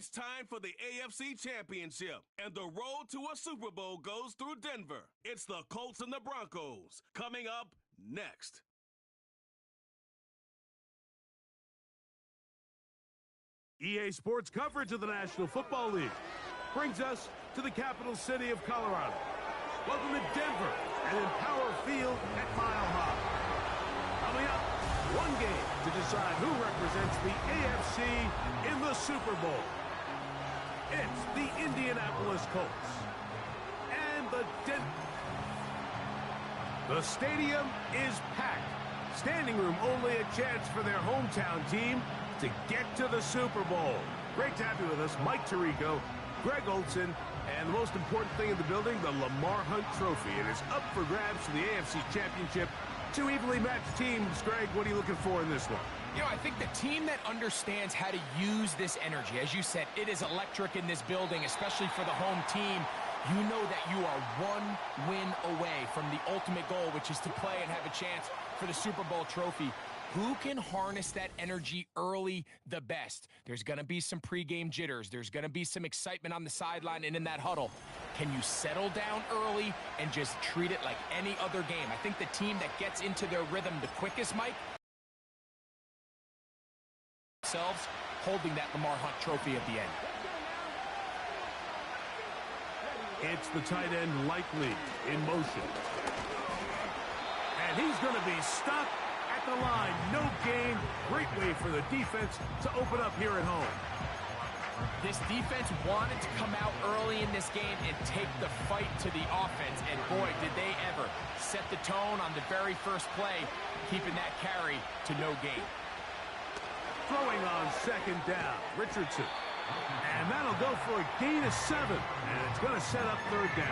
It's time for the AFC Championship, and the road to a Super Bowl goes through Denver. It's the Colts and the Broncos, coming up next. EA Sports coverage of the National Football League brings us to the capital city of Colorado. Welcome to Denver and Empower Field at Mile High. Coming up, one game to decide who represents the AFC in the Super Bowl. It's the Indianapolis Colts and the Denver. The stadium is packed. Standing room only a chance for their hometown team to get to the Super Bowl. Great to have you with us, Mike Tirico, Greg Olson, and the most important thing in the building, the Lamar Hunt Trophy. It is up for grabs for the AFC Championship. Two evenly matched teams. Greg, what are you looking for in this one? You know, I think the team that understands how to use this energy, as you said, it is electric in this building, especially for the home team. You know that you are one win away from the ultimate goal, which is to play and have a chance for the Super Bowl trophy. Who can harness that energy early the best? There's going to be some pregame jitters. There's going to be some excitement on the sideline and in that huddle. Can you settle down early and just treat it like any other game? I think the team that gets into their rhythm the quickest, Mike, themselves holding that Lamar Hunt Trophy at the end. It's the tight end likely in motion. And he's going to be stopped at the line. No gain. Great way for the defense to open up here at home. This defense wanted to come out early in this game and take the fight to the offense, and boy, did they ever set the tone on the very first play, keeping that carry to no gain. Throwing on second down, Richardson. And that'll go for a gain of 7, and it's going to set up third down.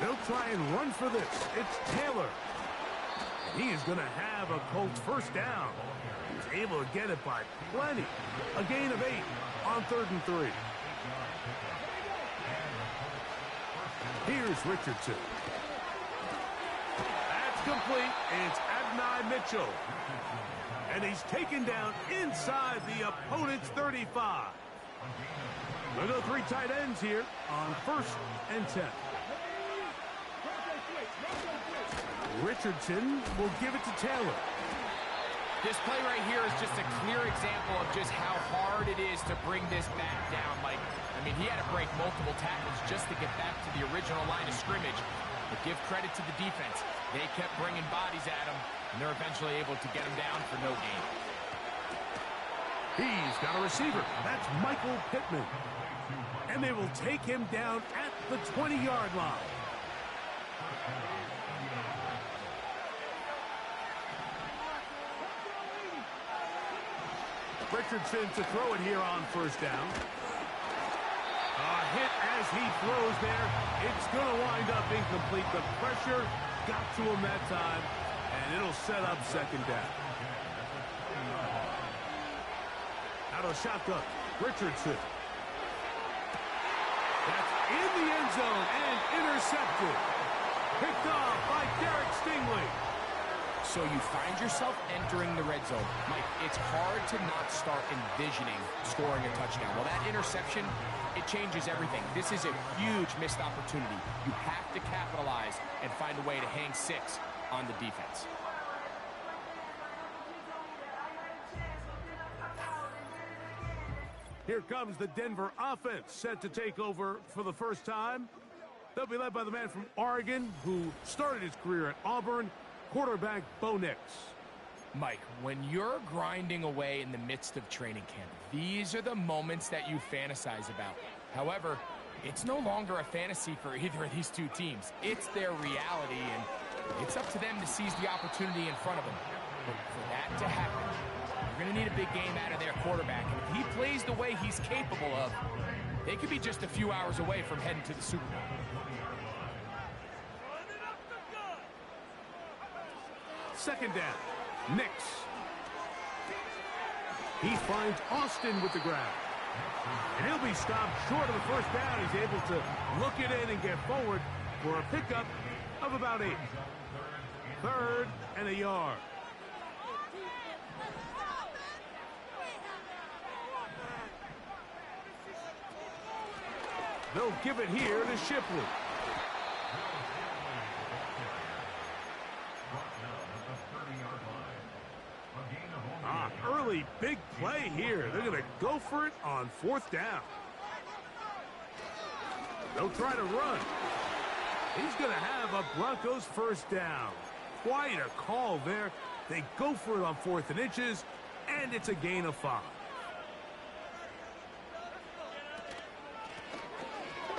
They'll try and run for this. It's Taylor. And he is going to have a Colts first down. He's able to get it by plenty. A gain of 8 on 3rd and 3. Here's Richardson. That's complete. It's Adonai Mitchell. And he's taken down inside the opponent's 35. We'll go 3 tight ends here on 1st and 10. Richardson will give it to Taylor. This play right here is just a clear example of just how hard it is to bring this back down, Mike. I mean, he had to break multiple tackles just to get back to the original line of scrimmage. But give credit to the defense. They kept bringing bodies at him, and they're eventually able to get him down for no gain. He's got a receiver. That's Michael Pittman. And they will take him down at the 20-yard line. Richardson to throw it here on 1st down. A hit as he throws there. It's going to wind up incomplete. The pressure got to him that time, and it'll set up 2nd down. Out of the shotgun, Richardson. That's in the end zone and intercepted. Picked off by Derek Stingley. So you find yourself entering the red zone. Mike, it's hard to not start envisioning scoring a touchdown. Well, that interception, it changes everything. This is a huge missed opportunity. You have to capitalize and find a way to hang 6 on the defense. Here comes the Denver offense, set to take over for the first time. They'll be led by the man from Oregon who started his career at Auburn, quarterback Bo Nix. Mike, when you're grinding away in the midst of training camp, these are the moments that you fantasize about. However, it's no longer a fantasy for either of these two teams. It's their reality, and it's up to them to seize the opportunity in front of them. But for that to happen, you're going to need a big game out of their quarterback. And if he plays the way he's capable of, they could be just a few hours away from heading to the Super Bowl. Second down, Nix. He finds Austin with the grab. And he'll be stopped short of the first down. He's able to look it in and get forward for a pickup of about 8. 3rd and a yard. They'll give it here to Shipley. Early big play here. They're going to go for it on 4th down. They'll try to run. He's going to have a Broncos 1st down. Quite a call there. They go for it on 4th and inches, and it's a gain of 5.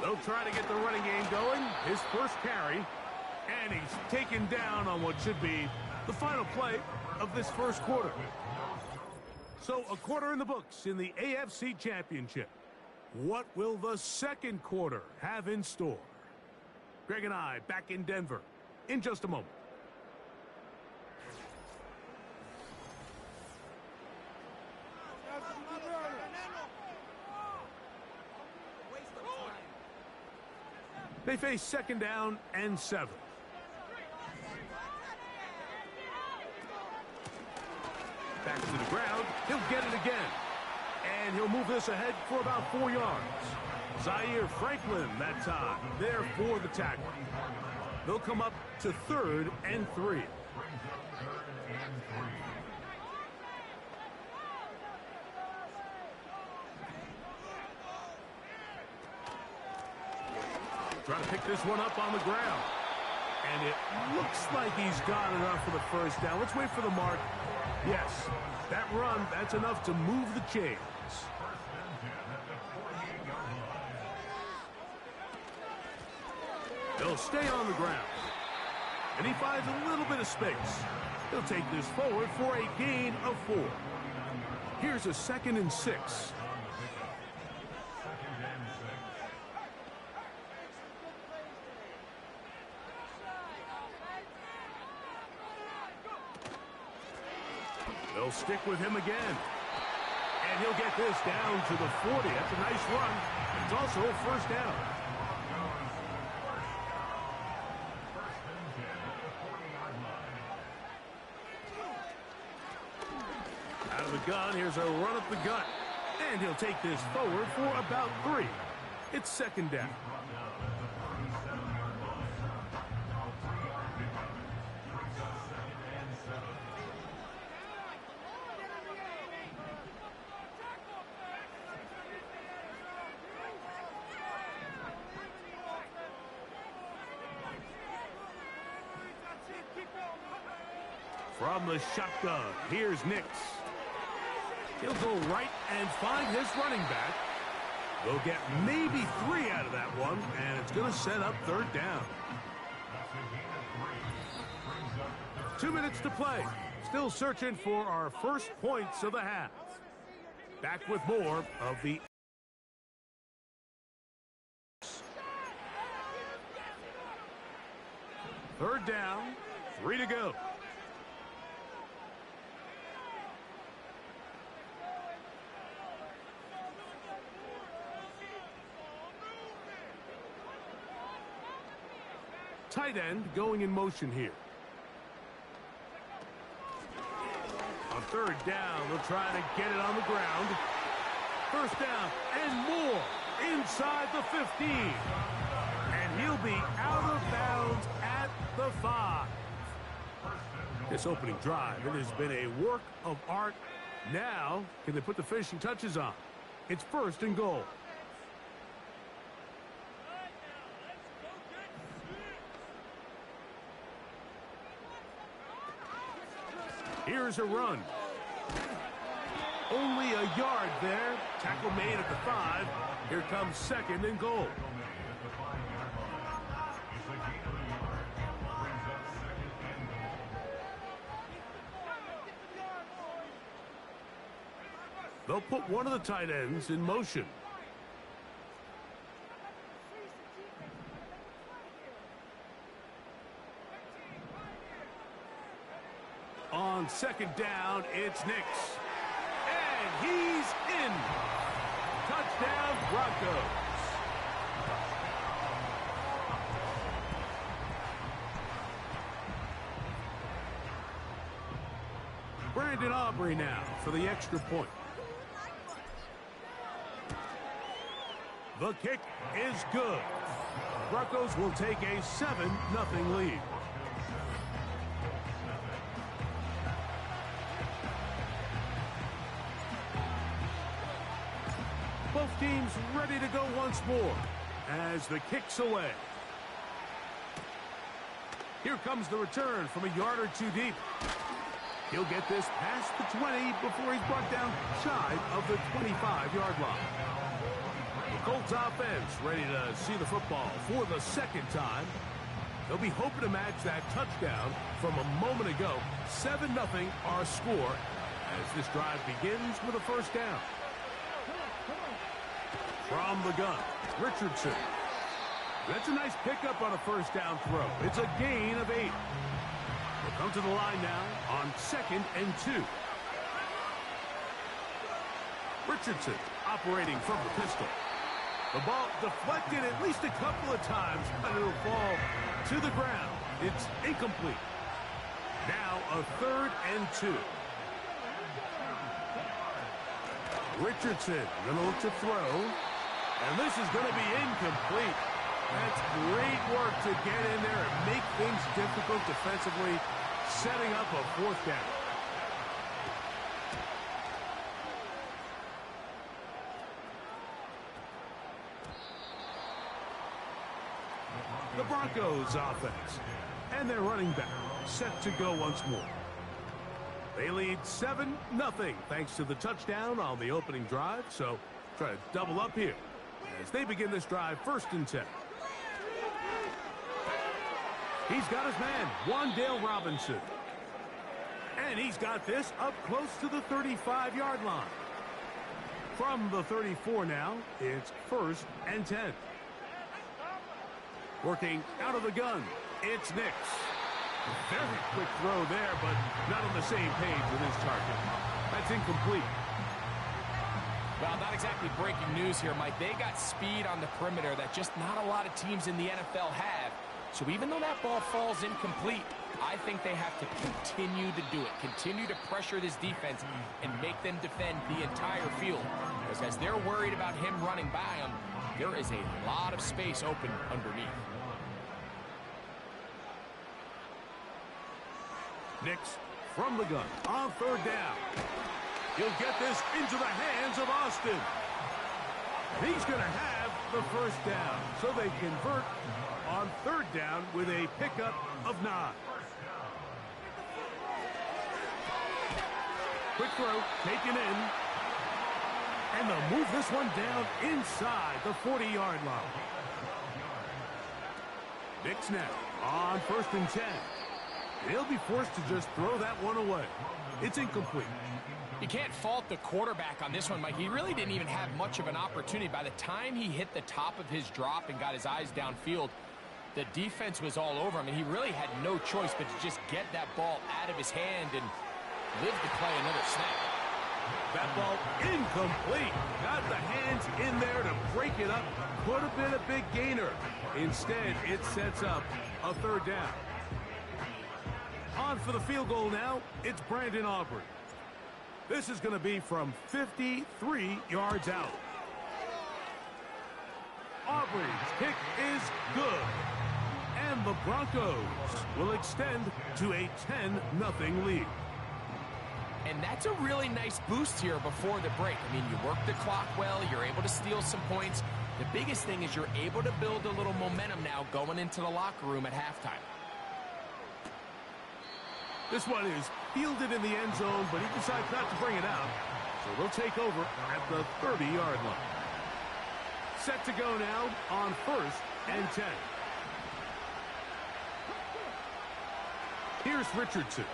They'll try to get the running game going. His first carry, and he's taken down on what should be the final play of this first quarter. So a quarter in the books in the AFC Championship. What will the second quarter have in store? Greg and I back in Denver in just a moment. They face 2nd down and 7. Back to the ground. He'll get it again. And he'll move this ahead for about 4 yards. Zaire Franklin that time there for the tackle. They'll come up to 3rd and 3. Trying to pick this one up on the ground. And it looks like he's got enough for the 1st down. Let's wait for the mark. Yes, that run, that's enough to move the chains. They'll stay on the ground. And he finds a little bit of space. He'll take this forward for a gain of 4. Here's a 2nd and 6. They'll stick with him again. And he'll get this down to the 40. That's a nice run. It's also a 1st down. Out of the gun, here's a run up the gut. And he'll take this forward for about 3. It's 2nd down. From the shotgun, here's Nix. He'll go right and find his running back. They'll get maybe 3 out of that one, and it's going to set up 3rd down. 2 minutes to play. Still searching for our first points of the half. Back with more of the... Third down, 3 to go. Tight end going in motion here. On 3rd down, they'll try to get it on the ground. 1st down and more inside the 15. And he'll be out of bounds at the 5. This opening drive, it has been a work of art. Now, can they put the finishing touches on? It's 1st and goal. Here's a run. Only a yard there. Tackle made at the 5. Here comes 2nd and goal. They'll put one of the tight ends in motion. On 2nd down, it's Nix. And he's in. Touchdown, Broncos. Brandon Aubrey now for the extra point. The kick is good. Broncos will take a 7-0 lead. Both teams ready to go once more as the kick's away. Here comes the return from a yard or two deep. He'll get this past the 20 before he's brought down shy of the 25-yard line. The Colts offense ready to see the football for the second time. They'll be hoping to match that touchdown from a moment ago. 7-0 our score as this drive begins with a first down. From the gun, Richardson. That's a nice pickup on a first down throw. It's a gain of 8. We'll come to the line now on 2nd and 2. Richardson operating from the pistol. The ball deflected at least a couple of times, but it'll fall to the ground. It's incomplete. Now a 3rd and 2. Richardson going to look to throw. And this is going to be incomplete. That's great work to get in there and make things difficult defensively, setting up a 4th down. The Broncos offense and their running back set to go once more. They lead 7-0 thanks to the touchdown on the opening drive, so try to double up here as they begin this drive 1st and 10. He's got his man, Wan'Dale Robinson. And he's got this up close to the 35-yard line. From the 34 now, it's 1st and 10. Working out of the gun, it's Nix. Very quick throw there, but not on the same page with his target. That's incomplete. Well, not exactly breaking news here, Mike. They got speed on the perimeter that just not a lot of teams in the NFL have. So even though that ball falls incomplete, I think they have to continue to do it. Continue to pressure this defense and make them defend the entire field. Because as they're worried about him running by them, there is a lot of space open underneath. Nix from the gun on 3rd down. He'll get this into the hands of Austin. He's going to have the 1st down. So they convert on 3rd down with a pickup of 9. Quick throw taken in. And they'll move this one down inside the 40-yard line. Nix now on 1st and 10. They'll be forced to just throw that one away. It's incomplete. You can't fault the quarterback on this one, Mike. He really didn't even have much of an opportunity. By the time he hit the top of his drop and got his eyes downfield, the defense was all over him, and he really had no choice but to just get that ball out of his hand and live to play another snap. That ball incomplete. Got the hands in there to break it up. Could have been a big gainer. Instead, it sets up a 3rd down. On for the field goal now, it's Brandon Aubrey. This is going to be from 53 yards out. Aubrey's kick is good. And the Broncos will extend to a 10-0 lead. And that's a really nice boost here before the break. I mean, you work the clock well, you're able to steal some points. The biggest thing is you're able to build a little momentum now going into the locker room at halftime. This one is fielded in the end zone, but he decides not to bring it out. So they'll take over at the 30-yard line. Set to go now on 1st and 10. Here's Richardson.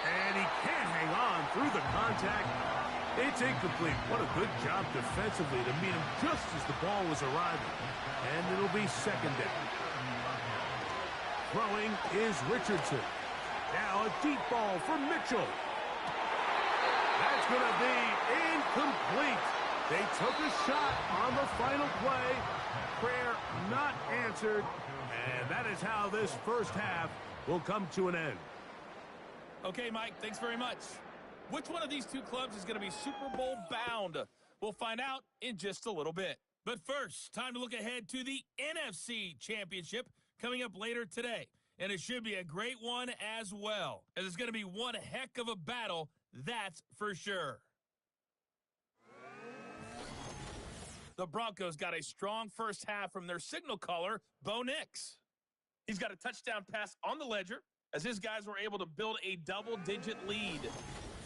And he can't hang on through the contact. It's incomplete. What a good job defensively to meet him just as the ball was arriving. And it'll be 2nd down. Throwing is Richardson. Now a deep ball for Mitchell. That's going to be incomplete. They took a shot on the final play. Prayer not answered. And that is how this first half will come to an end. Okay, Mike, thanks very much. Which one of these two clubs is going to be Super Bowl bound? We'll find out in just a little bit. But first, time to look ahead to the NFC Championship coming up later today. And it should be a great one as well, as it's going to be one heck of a battle, that's for sure. The Broncos got a strong first half from their signal caller, Bo Nix. He's got a touchdown pass on the ledger as his guys were able to build a double-digit lead.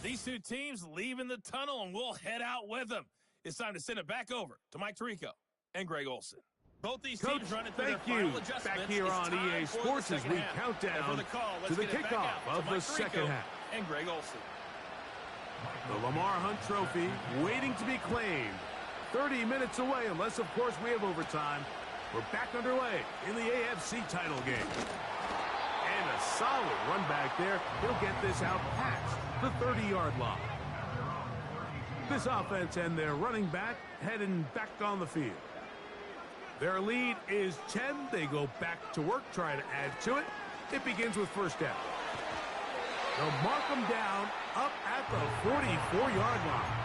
These two teams leaving the tunnel, and we'll head out with them. It's time to send it back over to Mike Tirico and Greg Olson. Both these teams running through their final adjustments. Back here on EA Sports as we count down to the kickoff of the second half. And Greg Olson. The Lamar Hunt Trophy waiting to be claimed. 30 minutes away, unless, of course, we have overtime. We're back underway in the AFC title game. And a solid run back there. He'll get this out past the 30-yard line. This offense and their running back heading back on the field. Their lead is 10. They go back to work, try to add to it. It begins with first down. They'll mark them down up at the 44-yard line.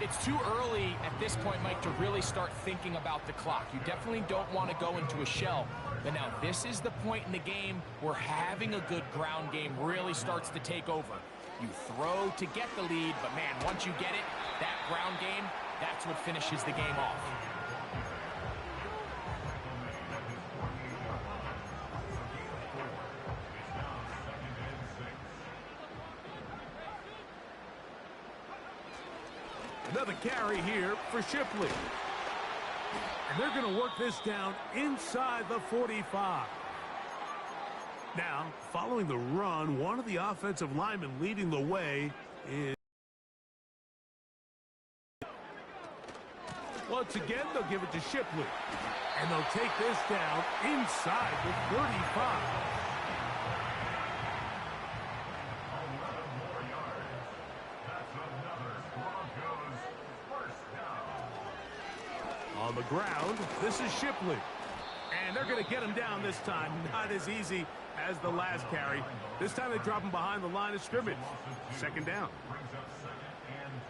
It's too early at this point, Mike, to really start thinking about the clock. You definitely don't want to go into a shell. But now this is the point in the game where having a good ground game really starts to take over. You throw to get the lead, but man, once you get it, that ground game, that's what finishes the game off. Another carry here for Shipley. And they're going to work this down inside the 45. Now, following the run, one of the offensive linemen leading the way is... Once again, they'll give it to Shipley. And they'll take this down inside the 35. On the ground, this is Shipley. And they're going to get him down this time. Not as easy as the last carry. This time they drop him behind the line of scrimmage. Second down.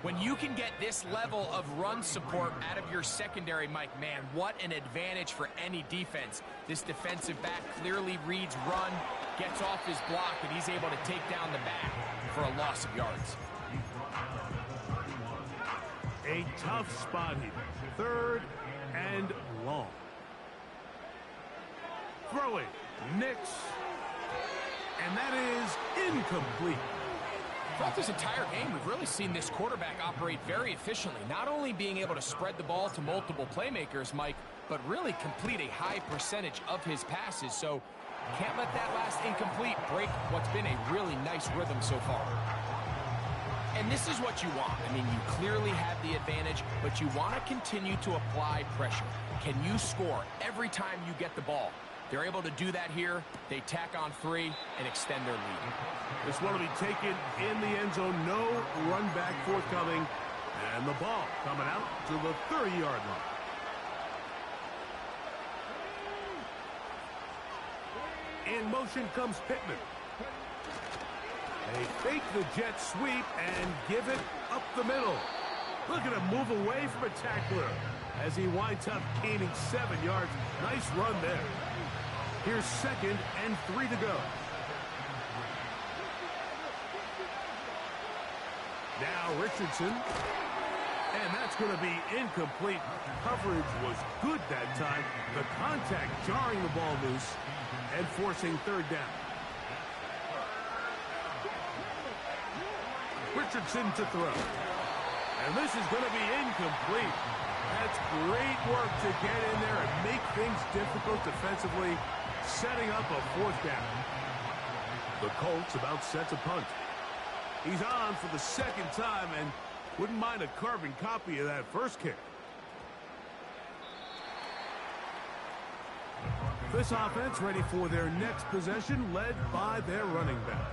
When you can get this level of run support out of your secondary, Mike, man, what an advantage for any defense. This defensive back clearly reads run, gets off his block, and he's able to take down the back for a loss of yards. A tough spot here. Third and long. Throwing. Nix. And that is incomplete. Throughout this entire game, we've really seen this quarterback operate very efficiently, not only being able to spread the ball to multiple playmakers, Mike, but really complete a high percentage of his passes. So can't let that last incomplete break what's been a really nice rhythm so far. And this is what you want. I mean, you clearly have the advantage, but you want to continue to apply pressure. Can you score every time you get the ball? They're able to do that here. They tack on 3 and extend their lead. This one will be taken in the end zone. No run back forthcoming. And the ball coming out to the 30-yard line. In motion comes Pittman. They fake the jet sweep and give it up the middle. Look at him move away from a tackler as he winds up gaining 7 yards. Nice run there. Here's 2nd and 3 to go. Now Richardson. And that's going to be incomplete. Coverage was good that time. The contact jarring the ball loose and forcing 3rd down. Richardson to throw. And this is going to be incomplete. That's great work to get in there and make things difficult defensively, setting up a 4th down. The Colts about set to punt. He's on for the 2nd time and wouldn't mind a carbon copy of that first kick. This offense ready for their next possession, led by their running back.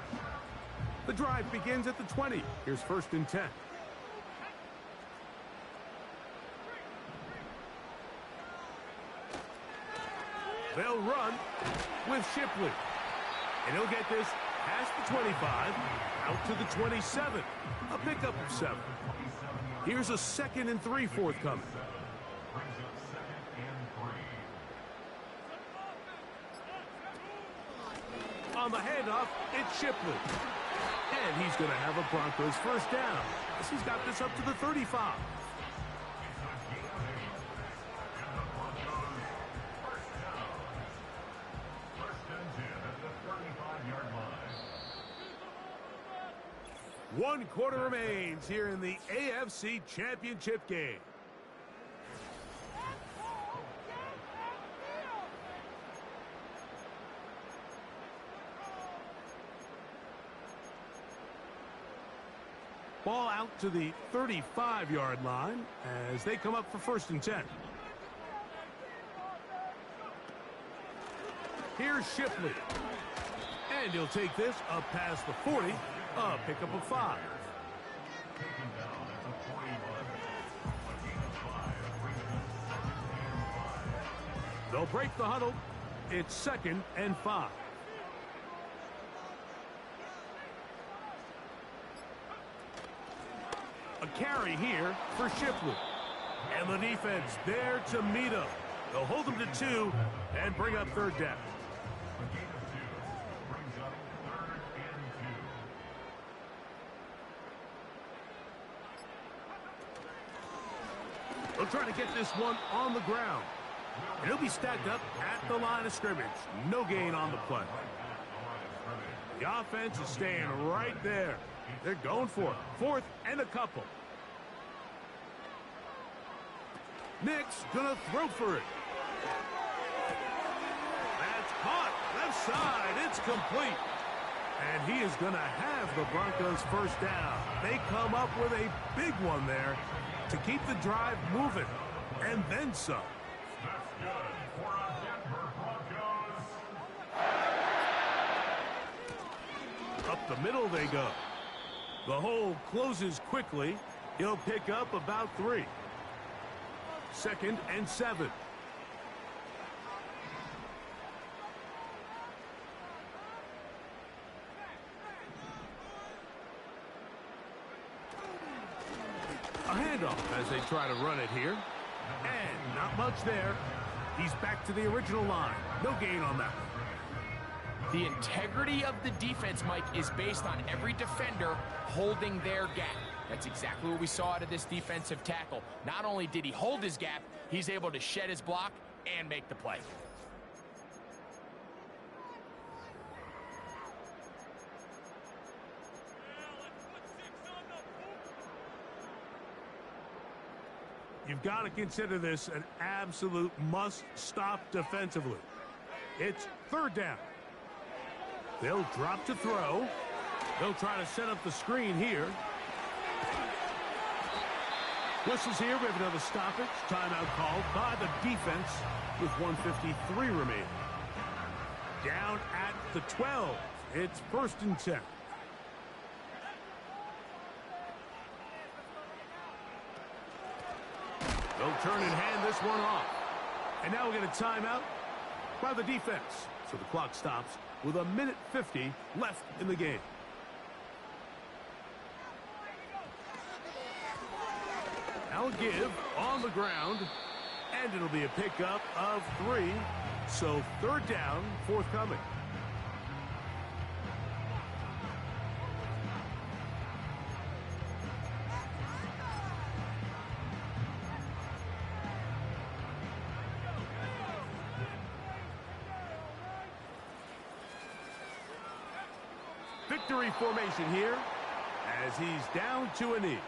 The drive begins at the 20. Here's 1st and 10. They'll run with Shipley. And he'll get this Past the 25, out to the 27. A pickup of 7. Here's a 2nd and 3 forthcoming. On the handoff, it's Shipley. And he's going to have a Broncos first down, as he's got this up to the 35. One quarter remains here in the AFC Championship game. Ball out to the 35-yard line as they come up for 1st and 10. Here's Shipley. And he'll take this up past the 40. A pickup of 5. They'll break the huddle. It's 2nd and 5. A carry here for Shipley. And the defense there to meet him. They'll hold him to 2 and bring up 3rd down. They'll try to get this one on the ground. And he'll be stacked up at the line of scrimmage. No gain on the play. The offense is staying right there. They're going for it. 4th and a couple. Nick's going to throw for it. That's caught. Left side. It's complete. And he is going to have the Broncos first down. They come up with a big one there to keep the drive moving, and then some. That's good for our Denver Broncos. Up the middle they go. The hole closes quickly. He'll pick up about 3. 2nd and 7. A handoff as they try to run it here. And not much there. He's back to the original line. No gain on that one. The integrity of the defense, Mike, is based on every defender holding their gap. That's exactly what we saw out of this defensive tackle. Not only did he hold his gap, he's able to shed his block and make the play. You've got to consider this an absolute must-stop defensively. It's 3rd down. They'll drop to throw. They'll try to set up the screen here. Whistles here. We have another stoppage. Timeout called by the defense with 1:53 remaining. Down at the 12. It's 1st and 10. They'll turn and hand this one off. And now we get a timeout by the defense. So the clock stops with 1:50 left in the game. Now a give on the ground. And it'll be a pickup of 3. So 3rd down, forthcoming. Victory formation here as he's down to a knee.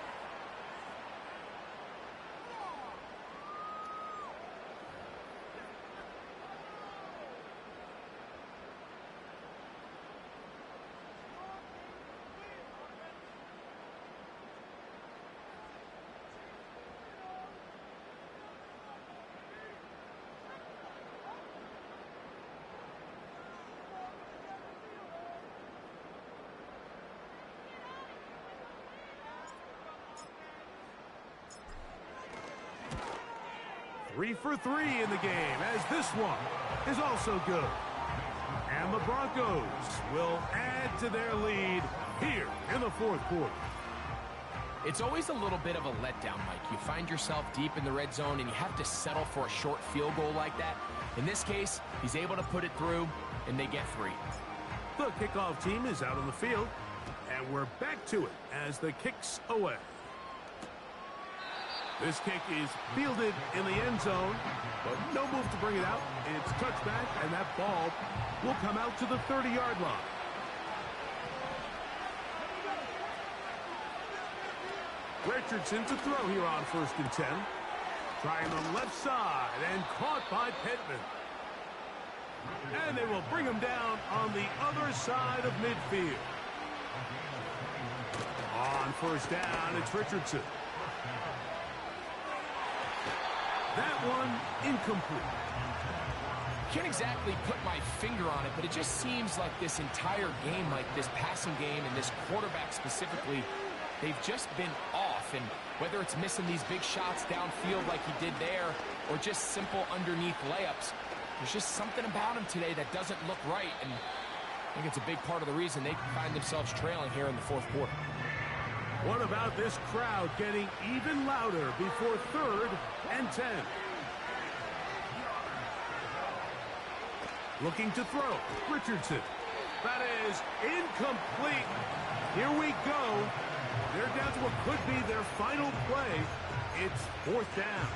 Three for 3 in the game, as this one is also good. And the Broncos will add to their lead here in the fourth quarter. It's always a little bit of a letdown, Mike. You find yourself deep in the red zone, and you have to settle for a short field goal like that. In this case, he's able to put it through, and they get 3. The kickoff team is out on the field, and we're back to it as the kick's away. This kick is fielded in the end zone, but no move to bring it out. It's touchback, and that ball will come out to the 30-yard line. Richardson to throw here on 1st and 10. Trying the left side and caught by Pittman. And they will bring him down on the other side of midfield. On 1st down, it's Richardson. That one incomplete. Can't exactly put my finger on it, but it just seems like this entire game, like this passing game and this quarterback specifically, they've just been off. And whether it's missing these big shots downfield like he did there or just simple underneath layups, there's just something about him today that doesn't look right. And I think it's a big part of the reason they find themselves trailing here in the fourth quarter. What about this crowd getting even louder before 3rd and 10? Looking to throw. Richardson. That is incomplete. Here we go. They're down to what could be their final play. It's 4th down.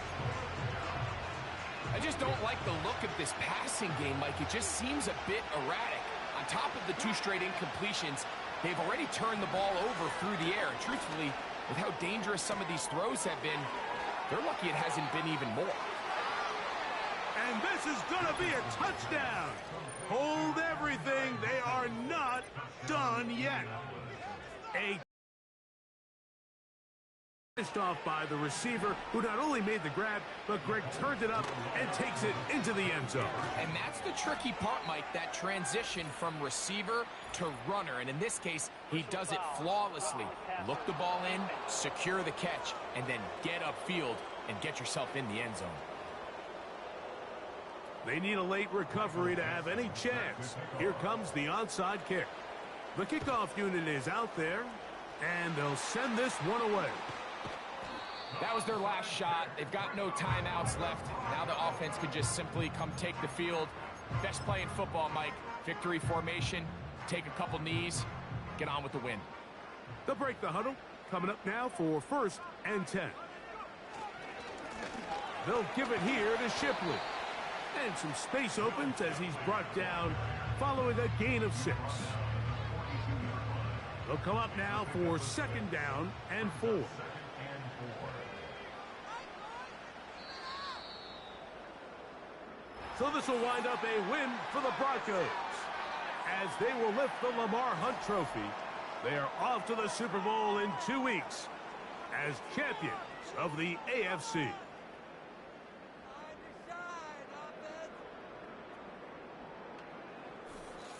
I just don't like the look of this passing game, Mike. It just seems a bit erratic. On top of the 2 straight incompletions, they've already turned the ball over through the air. And truthfully, with how dangerous some of these throws have been, they're lucky it hasn't been even more. And this is going to be a touchdown. Hold everything. They are not done yet. Finished off by the receiver, who not only made the grab, but Greg turned it up and takes it into the end zone. And that's the tricky part, Mike, that transition from receiver to runner. And in this case, he does it flawlessly. Look the ball in, secure the catch, and then get upfield and get yourself in the end zone. They need a late recovery to have any chance. Here comes the onside kick. The kickoff unit is out there, and they'll send this one away. That was their last shot. They've got no timeouts left. Now the offense can just simply come take the field. Best play in football, Mike. Victory formation, take a couple knees, get on with the win. They'll break the huddle. Coming up now for 1st and 10. They'll give it here to Shipley. And some space opens as he's brought down following a gain of 6. They'll come up now for 2nd down and 4. So this will wind up a win for the Broncos as they will lift the Lamar Hunt Trophy. They are off to the Super Bowl in 2 weeks as champions of the AFC.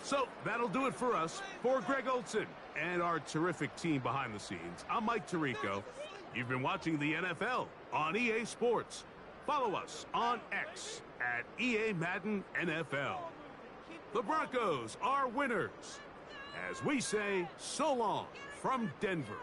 So that'll do it for us. For Greg Olson and our terrific team behind the scenes, I'm Mike Tirico. You've been watching the NFL on EA Sports. Follow us on X at EA-Madden NFL. The Broncos are winners as we say so long from Denver.